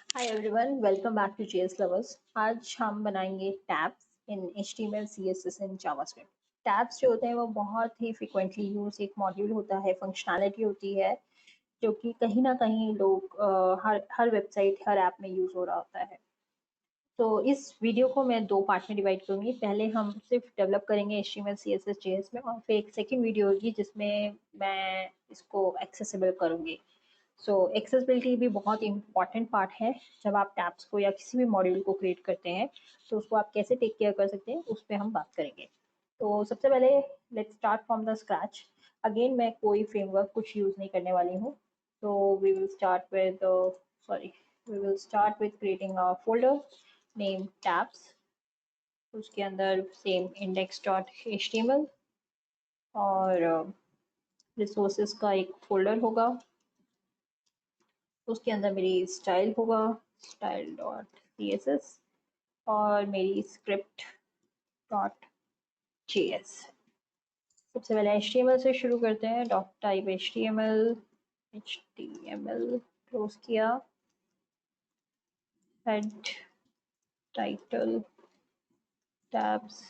Hi everyone, welcome back to JS lovers. आज हम बनाएंगे tabs in HTML, CSS and JavaScript. Tabs जो होते हैं वो बहुत ही फ्रिक्वेंटली यूज एक मॉड्यूल होता है, फंक्शनैलिटी होती है जो कि कहीं ना कहीं लोग हर हर वेबसाइट, हर ऐप में यूज हो रहा होता है। तो इस वीडियो को मैं दो पार्ट में डिवाइड करूंगी। पहले हम सिर्फ डेवलप करेंगे HTML, CSS, JS में, और फिर एक सेकेंड वीडियो होगी जिसमें मैं इसको एक्सेसिबल करूंगी। सो एक्सेसिबिलिटी भी बहुत इंपॉर्टेंट पार्ट है। जब आप टैब्स को या किसी भी मॉड्यूल को क्रिएट करते हैं तो उसको आप कैसे टेक केयर कर सकते हैं, उस पर हम बात करेंगे। तो सबसे पहले let's start from the scratch. Again मैं कोई फ्रेमवर्क कुछ यूज़ नहीं करने वाली हूँ। तो we will start with sorry we will start with creating a folder name tabs. उसके अंदर सेम index.html और रिसोर्सेज का एक फोल्डर होगा। उसके अंदर मेरी स्टाइल होगा, style dot C S S, और मेरी स्क्रिप्ट डॉट जे एस। सबसे पहले एच टी एम एल से शुरू करते हैं। Dot type H T M L close किया। Head, title, tabs,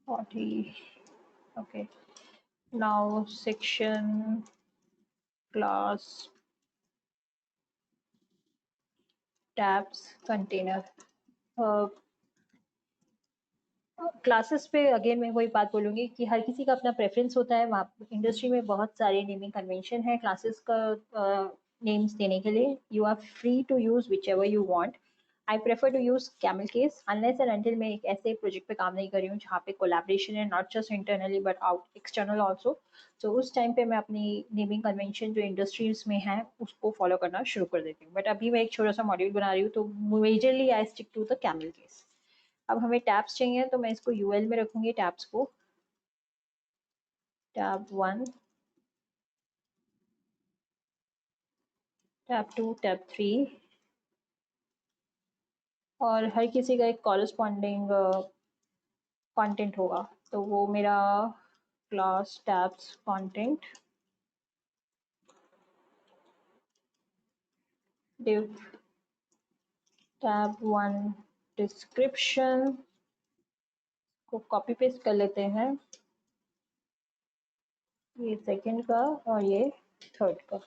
body, okay. Now section, class, tabs, container. Classes पे अगेन मैं वही बात बोलूँगी कि हर किसी का अपना प्रेफरेंस होता है। वहाँ इंडस्ट्री में बहुत सारे नेमिंग कन्वेंशन है क्लासेस का नेम्स देने के लिए। You are free to use whichever you want. I prefer to use camel case unless and until मैं एक ऐसे प्रोजेक्ट पे काम नहीं कर रही हूँ जहाँ पे कोलैबोरेशन है, not just internally but out external also. तो उस टाइम पे मैं अपनी नेमिंग कन्वेंशन जो इंडस्ट्रीज में है उसको फॉलो करना शुरू कर देती हूँ। बट अभी मैं एक छोटा सा मॉड्यूल बना रही हूँ तो majorly I stick to the camel case. अब हमें टैब्स चाहिए तो मैं इसको यूएल में रखूंगी। टैब्स को टैब 1, टैब 2, टैब 3, और हर किसी का एक कॉरस्पॉन्डिंग कंटेंट होगा। तो वो मेरा class tabs content, div tab 1 description को कॉपी पेस्ट कर लेते हैं, ये सेकंड का और ये थर्ड का।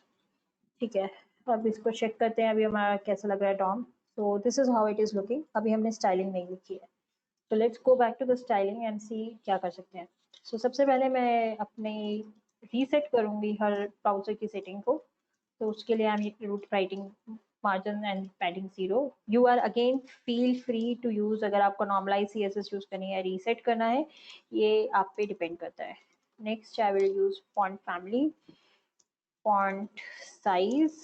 ठीक है, अब इसको चेक करते हैं अभी हमारा कैसा लग रहा है DOM. So this is how it is looking. अभी हमने स्टाइलिंग नहीं लिखी है। तो let's go back to the styling and see क्या कर सकते हैं। सो सबसे पहले मैं अपने रीसेट करूंगी हर ब्राउजर की सेटिंग को। तो उसके लिए I am root writing margin and padding 0। You are again feel free to use, अगर आपको नॉर्मलाइज CSS यूज करनी है, रीसेट करना है, ये आप पे डिपेंड करता है। Next I will use font family, font size.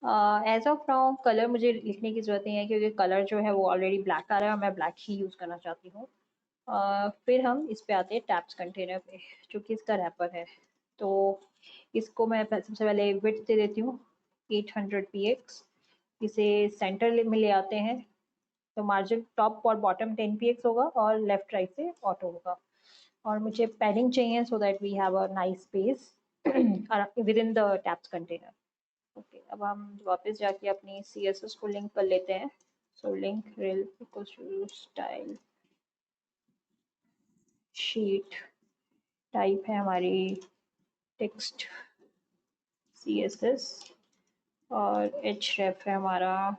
As of now colour मुझे लिखने की जरूरत नहीं है क्योंकि कलर जो है वो ऑलरेडी ब्लैक आ रहा है और मैं ब्लैक ही यूज करना चाहती हूँ। फिर हम इस पे आते हैं टैब्स कंटेनर पे, जो कि इसका रैपर है। तो इसको मैं सबसे पहले विड्थ दे देती हूँ 800 px। इसे सेंटर में ले आते हैं। तो मार्जिन टॉप और बॉटम 10 px होगा और लेफ्ट राइट से ऑटो होगा। और मुझे पैडिंग चाहिए so that we have a nice space within the tabs container. Okay, अब हम वापस जाके अपनी CSS को लिंक कर लेते हैं। So link rel equals to style sheet, type है हमारी टेक्स्ट CSS, और href है हमारा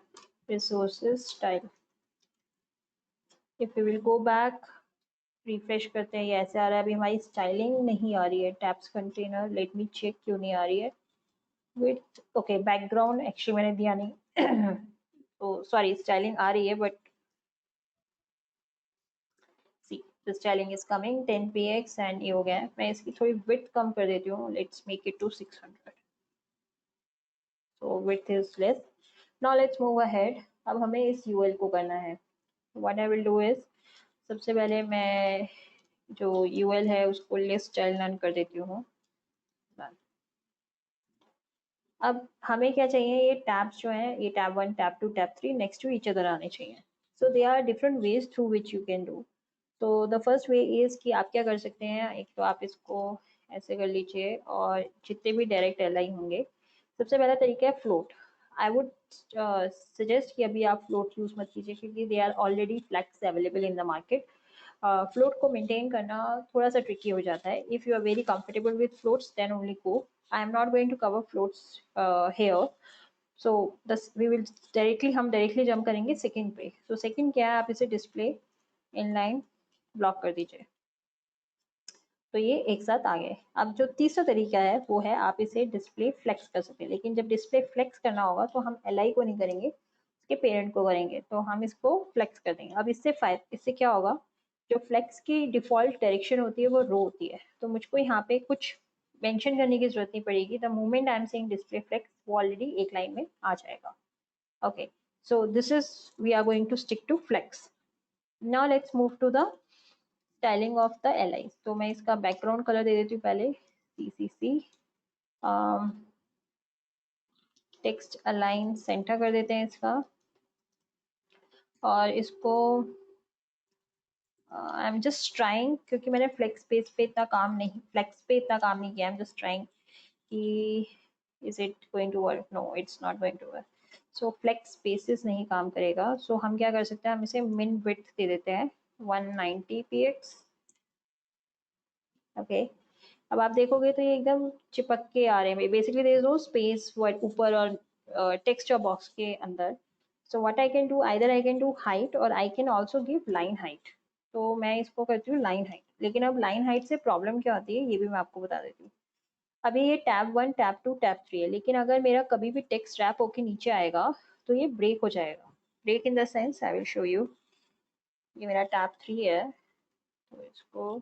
resources style. If we will go back, refresh करते हैं, ये ऐसे आ रहा है। अभी हमारी स्टाइलिंग नहीं आ रही है tabs container. Let me check क्यों नहीं आ रही है। विथ ओके, बैकग्राउंड एक्चुअली मैंने दिया नहीं तो सॉरी, स्टाइलिंग आ रही है but see the styling is coming 10 px and ये हो गया है। मैं इसकी थोड़ी विड्थ कम कर देती हूँ। Let's make it to 600। So width is less. Now let's move ahead. अब हमें इस यूएल को करना है। What I will do is, सबसे पहले मैं जो यूएल है उसको लिस्ट चाइल्ड नन कर देती हूँ। अब हमें क्या चाहिए, ये टैब्स जो हैं, ये tab 1, tab 2, tab 3 next to each other आने चाहिए। So they are different ways through which you can do. तो द फर्स्ट वे इज कि आप क्या कर सकते हैं, एक तो आप इसको ऐसे कर लीजिए और जितने भी डायरेक्ट एल आई होंगे सबसे पहला तरीका है फ्लोट। आई वुड सजेस्ट कि अभी आप फ्लोट यूज मत कीजिए क्योंकि they are already flex available in the market. Float को मेंटेन करना थोड़ा सा ट्रिकी हो जाता है। If you are very comfortable with floats then only go. I am not going to cover floats here. So this we will directly हम directly jump करेंगे second पे। सो सेकंड क्या है, आप इसे डिस्प्ले इनलाइन ब्लॉक कर दीजिए, तो ये एक साथ आ गए। अब जो तीसरा तरीका है वो है आप इसे डिस्प्ले फ्लेक्स कर सकते हैं, लेकिन जब डिस्प्ले फ्लेक्स करना होगा तो हम एल आई को नहीं करेंगे, उसके पेरेंट को करेंगे। तो हम इसको फ्लेक्स कर देंगे। अब इससे क्या होगा, जो फ्लेक्स की डिफॉल्ट डायरेक्शन होती है वो रो होती है, तो मुझको यहाँ पे कुछ मेंशन करने की जरूरत नहीं पड़ेगी। The moment I am saying display flex वो ऑलरेडी एक लाइन में आ जाएगा। Okay, so this is we are going to stick to flex. Now let's move to the styling of the L I. तो मैं इसका बैकग्राउंड कलर दे देती हूँ पहले, CCC। टेक्स्ट अलाइन सेंटर कर देते हैं इसका, और इसको आई एम जस्ट ट्राइंग, क्योंकि मैंने फ्लेक्स पे इतना काम नहीं किया। आई एम जस्ट ट्राइंग कि is it going to work, no it's not going to work. So flex spaces नहीं काम करेगा। सो हम क्या कर सकते हैं, हम इसे मिन विड्थ दे देते हैं 190 px। ओके, अब आप देखोगे तो ये एकदम चिपक के आ रहे हैं। Basically there is no space ऊपर और टेक्सचर बॉक्स के अंदर। So what I can do, either I can do height और I can also give line height. तो मैं इसको करती हूँ लाइन हाइट। लेकिन अब लाइन हाइट से प्रॉब्लम क्या होती है ये भी मैं आपको बता देती हूँ। अभी ये टैब 1 टैब 2 टैब 3 है, लेकिन अगर मेरा कभी भी टेक्स्ट रैप होके नीचे आएगा तो ये ब्रेक हो जाएगा। Break in the sense, I will show you. ये मेरा टैब 3 है, तो इसको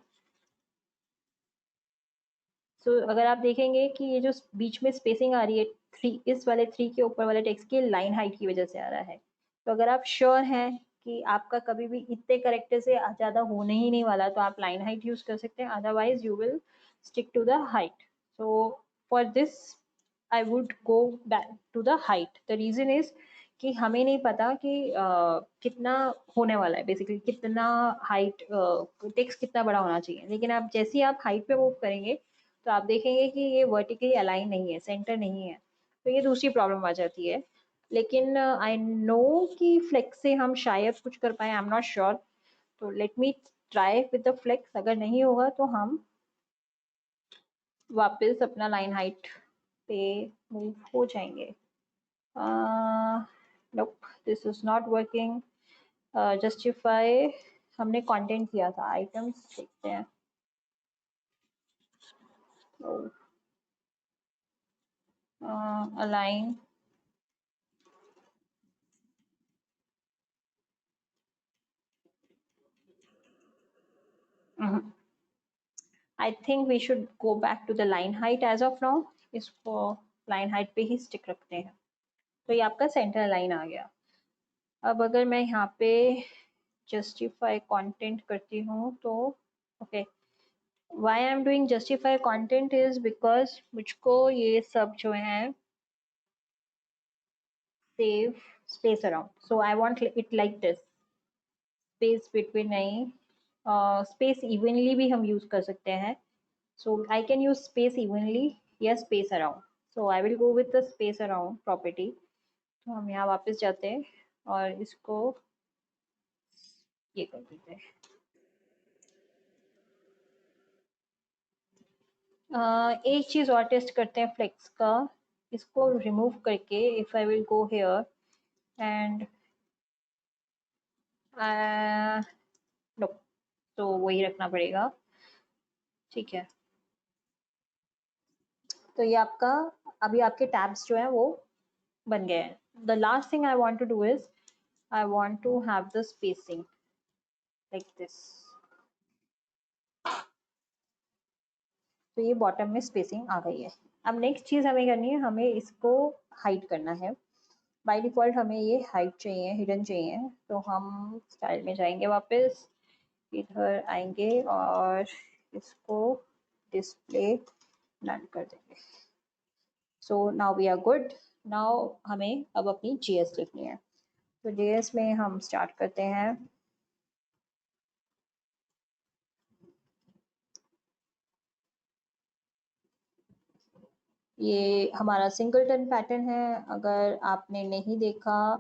अगर आप देखेंगे कि ये जो बीच में स्पेसिंग आ रही है 3, इस वाले 3 के ऊपर वाले टेक्स्ट की लाइन हाइट की वजह से आ रहा है। तो अगर आप श्योर हैं कि आपका कभी भी इतने करेक्टर से ज़्यादा होने ही नहीं वाला, तो आप लाइन हाइट यूज़ कर सकते हैं। Otherwise you will stick to the height. So for this I would go back to the height. The reason is कि हमें नहीं पता कि कितना होने वाला है, बेसिकली कितना हाइट, टेक्स्ट कितना बड़ा होना चाहिए। लेकिन आप जैसे ही आप हाइट पे मूव करेंगे तो आप देखेंगे कि ये वर्टिकली अलाइन नहीं है, सेंटर नहीं है, तो ये दूसरी प्रॉब्लम आ जाती है। लेकिन आई नो कि फ्लेक्स से हम शायद कुछ कर पाए, आई एम नॉट श्योर। तो let me try with the flex. अगर नहीं होगा तो हम वापस अपना लाइन हाइट पे मूव हो जाएंगे। Nope, this is not working. Justify हमने कंटेंट किया था, आइटम्स देखते हैं। Align I think we should go back to the line height as of now. इसको लाइन हाइट पे ही स्टिक रखते हैं। तो ये आपका सेंटर लाइन आ गया। अब अगर मैं यहाँ पे जस्टिफाई कंटेंट करती हूँ तो okay, why I am doing justify content is because मुझको ये सब जो है save space around. So I want it like this, space between नहीं, स्पेस इवनली भी हम यूज कर सकते हैं। So I can use space evenly या space around. So I will go with the space around property. तो हम यहाँ वापस जाते हैं और इसको ये कर देते हैं। एक चीज़ और टेस्ट करते हैं फ्लेक्स का। इसको रिमूव करके if I will go here and no, तो वही रखना पड़ेगा। ठीक है, तो ये आपका अभी आपके टैब्स जो है वो बन गए हैं। The last thing I want to do is I want to have the spacing like this. तो ये बॉटम में स्पेसिंग आ गई है। अब नेक्स्ट चीज़ हमें करनी है, हमें इसको हाइड करना है। बाय डिफ़ॉल्ट हमें ये हाइड चाहिए, हिडन चाहिए। तो हम स्टाइल में जाएंगे, वापस इधर आएंगे और इसको डिस्प्ले नन कर देंगे। So now we are good. Now हमें अब अपनी जीएस लिखनी है। तो जीएस में हम स्टार्ट करते हैं। ये हमारा सिंगलटन पैटर्न है। अगर आपने नहीं देखा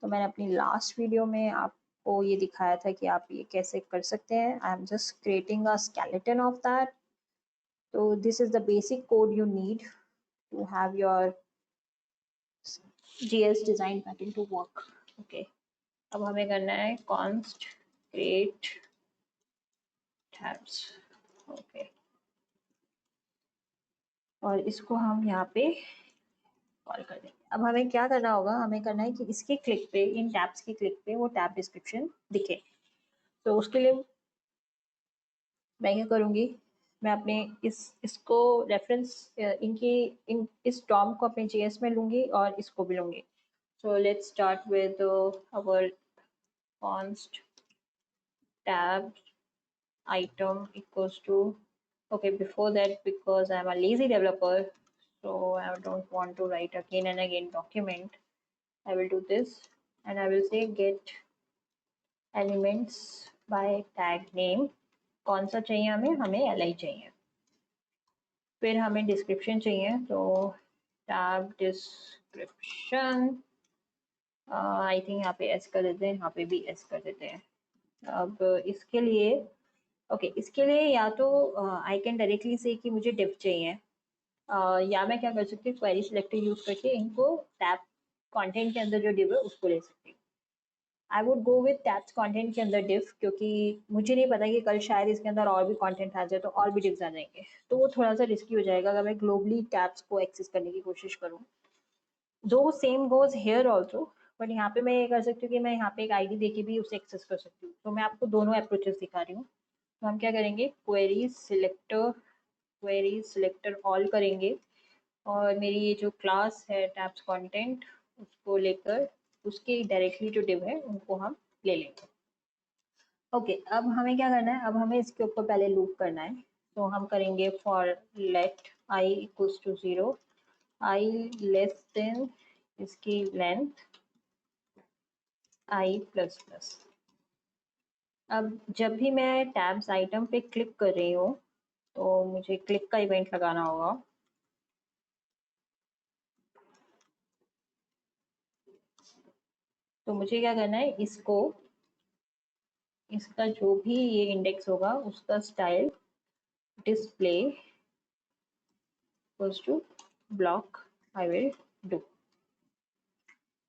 तो मैंने अपनी लास्ट वीडियो में आपको ये दिखाया था कि आप ये कैसे कर सकते हैं। I am just creating a skeleton of that. तो this is the basic code you need to have your GS design pattern to work. Okay, अब हमें करना है const create tabs। ओके, और इसको हम यहाँ पे कॉल कर देंगे। अब हमें क्या करना होगा, हमें करना है कि इसके क्लिक पे, इन टैब्स के क्लिक पे वो टैब डिस्क्रिप्शन दिखे। तो उसके लिए मैं क्या करूँगी, मैं अपने इसको रेफरेंस इस डॉम को अपने JS में लूँगी और इसको भी लूँगी। So let's start with our const tab item equals to, okay, before that, because I'm a lazy developer, so I don't want to write again and again document, I will do this, and I will say get elements by tag name। कौन सा चाहिए हमें li चाहिए। फिर हमें description चाहिए, तो tab description, I think यहाँ पे s कर देते हैं, यहाँ पे भी s कर देते हैं। अब इसके लिए इसके लिए या तो आई कैन डायरेक्टली से कि मुझे div चाहिए, या मैं क्या कर सकती हूँ, क्वेरी सिलेक्टर यूज करके इनको टैब कंटेंट के अंदर जो div है उसको ले सकती हूँ। आई would go with tabs content के अंदर div, क्योंकि मुझे नहीं पता कि कल शायद इसके अंदर और भी कंटेंट आ जाए तो और भी divs आ जाएंगे, तो वो थोड़ा सा रिस्की हो जाएगा अगर मैं ग्लोबली टैब्स को एक्सेस करने की कोशिश करूँ। दो same goes here also, but यहाँ पे मैं ये कर सकती हूँ कि मैं यहाँ पे एक आईडी देके भी उसे एक्सेस कर सकती हूँ। तो मैं आपको दोनों अप्रोचेस दिखा रही हूँ। तो हम क्या करेंगे, क्वेरी सिलेक्टर ऑल करेंगे, और मेरी ये जो क्लास है टैब्स कंटेंट, उसको लेकर उसके डायरेक्टली जो div है उनको हम ले लेंगे। ओके, अब हमें क्या करना है, अब हमें इसके ऊपर पहले लूप करना है। तो हम करेंगे for let i equals to 0, i less than इसकी लेंथ i प्लस प्लस। अब जब भी मैं टैब्स आइटम पे क्लिक कर रही हूँ तो मुझे क्लिक का इवेंट लगाना होगा। तो मुझे क्या करना है, इसका जो भी ये इंडेक्स होगा उसका style display equals to block I will do,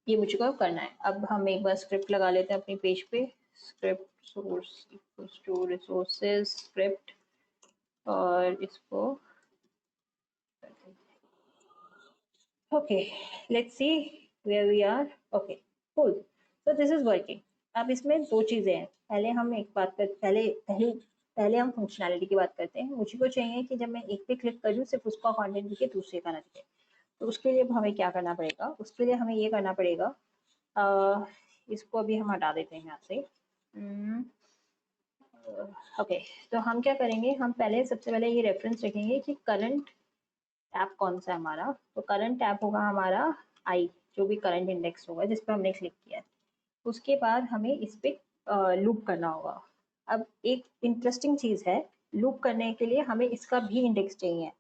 ये मुझको करना है। अब हम एक बार स्क्रिप्ट लगा लेते हैं अपनी पेज पे, script source equals to resources script, और इसको okay, let's see where we are. Okay, cool, so this is working. अब इसमें दो चीजें हैं, पहले हम एक बात कर पहले पहले पहले हम फंक्शनैलिटी की बात करते हैं। मुझे को चाहिए कि जब मैं एक पे क्लिक करूँ सिर्फ उसका कंटेंट दिखे, दूसरे का ना दिखे। तो उसके लिए हमें क्या करना पड़ेगा, उसके लिए हमें ये करना पड़ेगा, इसको अभी हम हटा देते हैं यहाँ से। ओके, तो हम क्या करेंगे, हम पहले सबसे पहले ये रेफरेंस रखेंगे कि करंट टैब कौन सा है हमारा। तो करंट टैब होगा हमारा आई, जो भी करंट इंडेक्स होगा जिस पर हमने क्लिक किया है। उसके बाद हमें इस पे लूप करना होगा। अब एक इंटरेस्टिंग चीज़ है, लूप करने के लिए हमें इसका भी इंडेक्स चाहिए।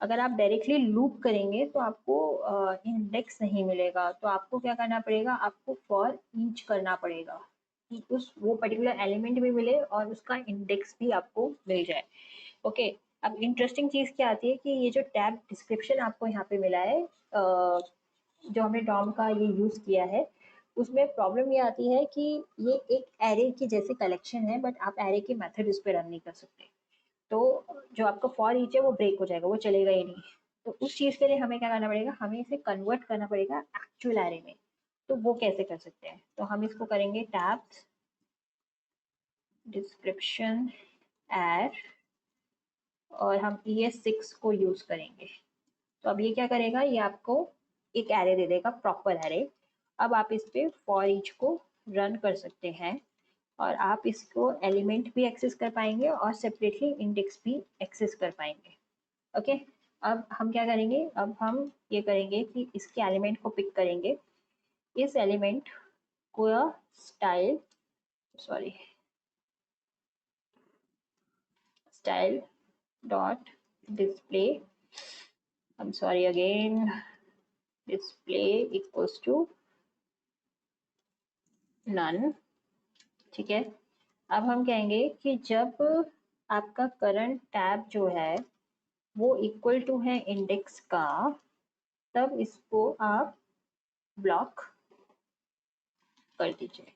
अगर आप डायरेक्टली लूप करेंगे तो आपको इंडेक्स नहीं मिलेगा, तो आपको क्या करना पड़ेगा, आपको फॉर ईच करना पड़ेगा कि उस वो पर्टिकुलर एलिमेंट भी मिले और उसका इंडेक्स भी आपको मिल जाए। ओके, अब इंटरेस्टिंग चीज़ क्या आती है कि ये जो टैब डिस्क्रिप्शन आपको यहाँ पे मिला है, जो हमने डॉम का ये यूज़ किया है, उसमें प्रॉब्लम ये आती है कि ये एक एरे की जैसे कलेक्शन है, बट आप एरे के मेथड इस पर रन नहीं कर सकते। तो जो आपका फॉर ईच है वो ब्रेक हो जाएगा, वो चलेगा ही नहीं। तो उस चीज़ के लिए हमें क्या करना पड़ेगा, हमें इसे कन्वर्ट करना पड़ेगा एक्चुअल एरे में। तो वो कैसे कर सकते हैं, तो हम इसको करेंगे टैब्स डिस्क्रिप्शन एड, और हम ES6 को यूज़ करेंगे। तो अब ये क्या करेगा, ये आपको एक एरे दे देगा, प्रॉपर एरे। अब आप इस पे फॉर ईच को रन कर सकते हैं, और आप इसको एलिमेंट भी एक्सेस कर पाएंगे और सेपरेटली इंडेक्स भी एक्सेस कर पाएंगे। ओके, अब हम क्या करेंगे, अब हम ये करेंगे कि इसके एलिमेंट को पिक करेंगे, इस एलिमेंट को style sorry style dot display I'm sorry again, display equals to none। ठीक है, अब हम कहेंगे कि जब आपका करंट टैब जो है वो इक्वल टू है इंडेक्स का, तब इसको आप ब्लॉक कर दीजिए।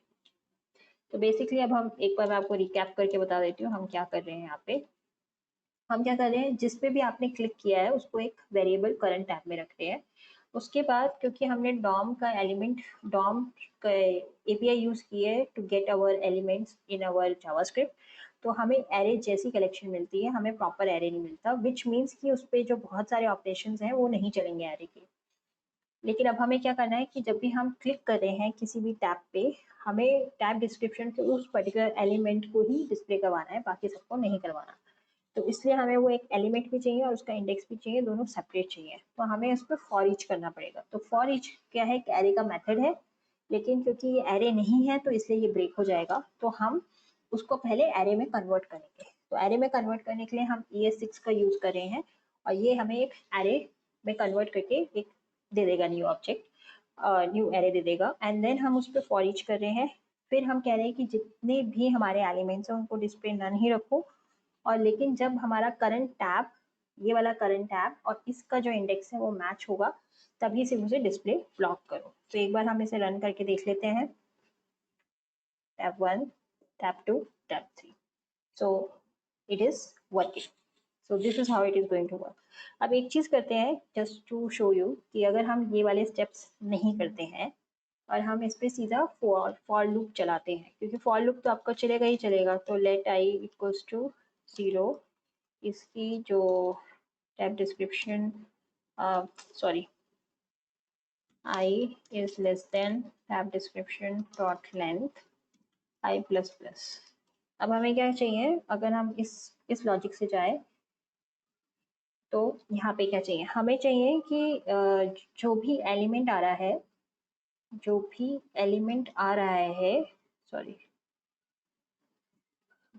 तो बेसिकली अब हम एक बार मैं आपको रिकैप करके बता देती हूँ हम क्या कर रहे हैं यहाँ पे। हम क्या कर रहे हैं, जिस पे भी आपने क्लिक किया है उसको एक वेरिएबल करंट टैब में रख रहे हैं। उसके बाद क्योंकि हमने डॉम का एलिमेंट, डॉम का एपीआई यूज की है to get our elements in our JavaScript, तो हमें एरे जैसी कलेक्शन मिलती है, हमें प्रॉपर एरे नहीं मिलता, विच मीन्स कि उस पर जो बहुत सारे ऑपरेशंस हैं वो नहीं चलेंगे एरे के। लेकिन अब हमें क्या करना है कि जब भी हम क्लिक कर रहे हैं किसी भी टैब पे, हमें टैब डिस्क्रिप्शन के उस पर्टिकुलर एलिमेंट को ही डिस्प्ले करवाना है, बाकी सबको नहीं करवाना। तो इसलिए हमें वो एक एलिमेंट भी चाहिए और उसका इंडेक्स भी चाहिए, दोनों सेपरेट चाहिए। तो हमें उस पर फॉर ईच करना पड़ेगा। तो फॉर ईच क्या है, एक एरे का मेथड है, लेकिन क्योंकि ये एरे नहीं है तो इसलिए ये ब्रेक हो जाएगा। तो हम उसको पहले एरे में कन्वर्ट करेंगे। तो एरे में कन्वर्ट करने के लिए हम ES6 का यूज कर रहे हैं, और ये हमें एक एरे में कन्वर्ट करके एक दे देगा न्यू ऑब्जेक्ट, न्यू एरे दे देगा। एंड देन हम उस पर फॉर ईच कर रहे हैं। फिर हम कह रहे हैं कि जितने भी हमारे एलिमेंट्स हैं उनको डिस्प्ले नन ही रखो, और लेकिन जब हमारा करंट टैब, ये वाला करंट टैब और इसका जो इंडेक्स है वो मैच होगा, तभी सिर्फ उसे डिस्प्ले ब्लॉक करो। तो एक बार हम इसे रन करके देख लेते हैं, tab 1, tab 2, tab 3। So it is working. So this is how it is going to work. अब एक चीज करते हैं जस्ट टू शो यू कि अगर हम ये वाले स्टेप्स नहीं करते हैं और हम इस पे सीधा फॉर लूप चलाते हैं, क्योंकि फॉर लूप तो आपका चलेगा ही चलेगा। तो लेट आई इक्वल्स टू 0, इसकी जो tab description, sorry, I is less than tab description dot length I plus plus। अब हमें क्या चाहिए, अगर हम इस लॉजिक से जाए तो यहाँ पे क्या चाहिए, हमें चाहिए कि जो भी एलिमेंट आ रहा है, जो भी एलिमेंट आ रहा है, सॉरी,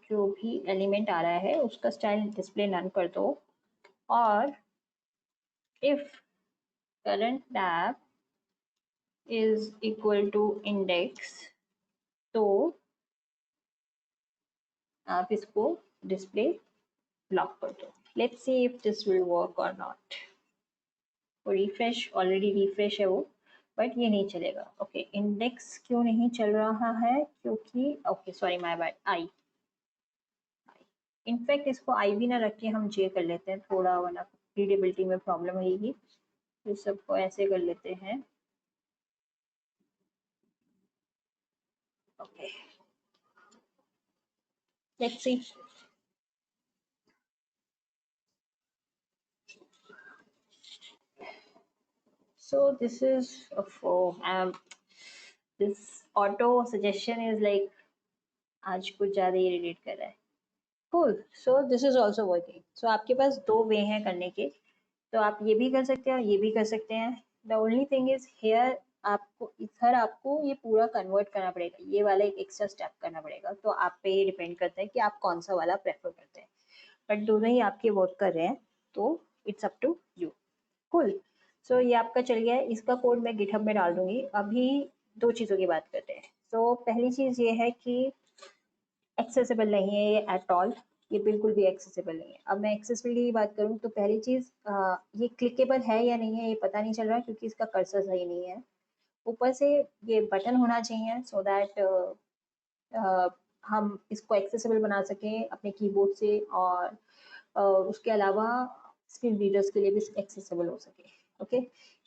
जो भी एलिमेंट आ रहा है उसका स्टाइल डिस्प्ले नन कर दो। और if current tab is equal to index, तो आप इसको डिस्प्ले ब्लॉक कर दो। Let's see if this will work और नॉट। वो रिफ्रेश, ऑलरेडी रिफ्रेश है वो, बट ये नहीं चलेगा। ओके, इंडेक्स क्यों नहीं चल रहा है, क्योंकि okay sorry my bad, I. In fact इसको आई भी ना रख के हम जे कर लेते हैं थोड़ा, वरना रीडेबिलिटी में प्रॉब्लम रहेगी। इस सबको ऐसे कर लेते हैं। Okay, let's C. So this is this auto suggestion is like आज कुछ ज़्यादा ही इरिटेट कर रहा है। Cool. So this is also working. So आपके पास दो वे हैं करने के, तो आप ये भी कर सकते हैं और ये भी कर सकते हैं। The only thing is here आपको इधर आपको ये पूरा कन्वर्ट करना पड़ेगा, ये वाला एक एक्स्ट्रा स्टेप करना पड़ेगा। तो आप पे डिपेंड करता है कि आप कौन सा वाला प्रेफर करते हैं, बट दोनों ही आपके वर्क कर रहे हैं, तो it's up to you. Cool. So ये आपका चल गया है, इसका कोड मैं गिटहब में डाल दूंगी। अभी दो चीज़ों की बात करते हैं। तो पहली चीज़ ये है कि एक्सेसिबल नहीं है ये एट ऑल, ये बिल्कुल भी एक्सेसिबल नहीं है। अब मैं एक्सेसिबिलिटी की बात करूँ तो पहली चीज़, ये क्लिकेबल है या नहीं है ये पता नहीं चल रहा, क्योंकि इसका कर्सर सही नहीं है। ऊपर से ये बटन होना चाहिए सो दैट हम इसको एक्सेसिबल बना सकें अपने कीबोर्ड से, और उसके अलावा स्क्रीन रीडर्स के लिए भी एक्सेसिबल हो सके। ओके,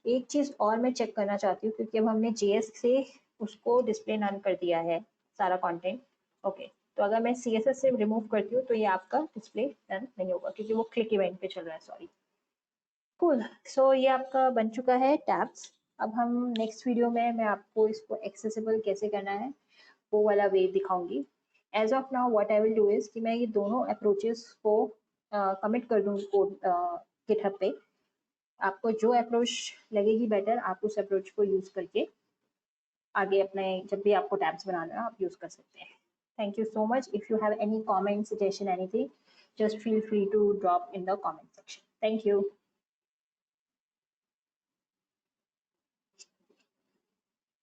एक चीज़ और मैं चेक करना चाहती हूँ, क्योंकि अब हमने JS से उसको डिस्प्ले नन कर दिया है सारा कंटेंट। ओके, तो अगर मैं CSS से रिमूव करती हूँ तो ये आपका डिस्प्ले नन नहीं होगा, क्योंकि वो क्लिक इवेंट पे चल रहा है। सॉरी। कूल। सो ये आपका बन चुका है टैब्स। अब हम नेक्स्ट वीडियो में मैं आपको इसको एक्सेसिबल कैसे करना है वो वाला वे दिखाऊंगी। As of now what I will do is कि मैं ये दोनों अप्रोचेस को कमिट कर दूंगी कोड गिटहब पे। आपको जो अप्रोच लगेगी बेटर, आप उस अप्रोच को यूज करके आगे अपने जब भी आपको टैब्स बनाना है आप यूज कर सकते हैं। Thank you so much. If you have any comment, suggestion, anything, just feel free to drop in the comment section. Thank you.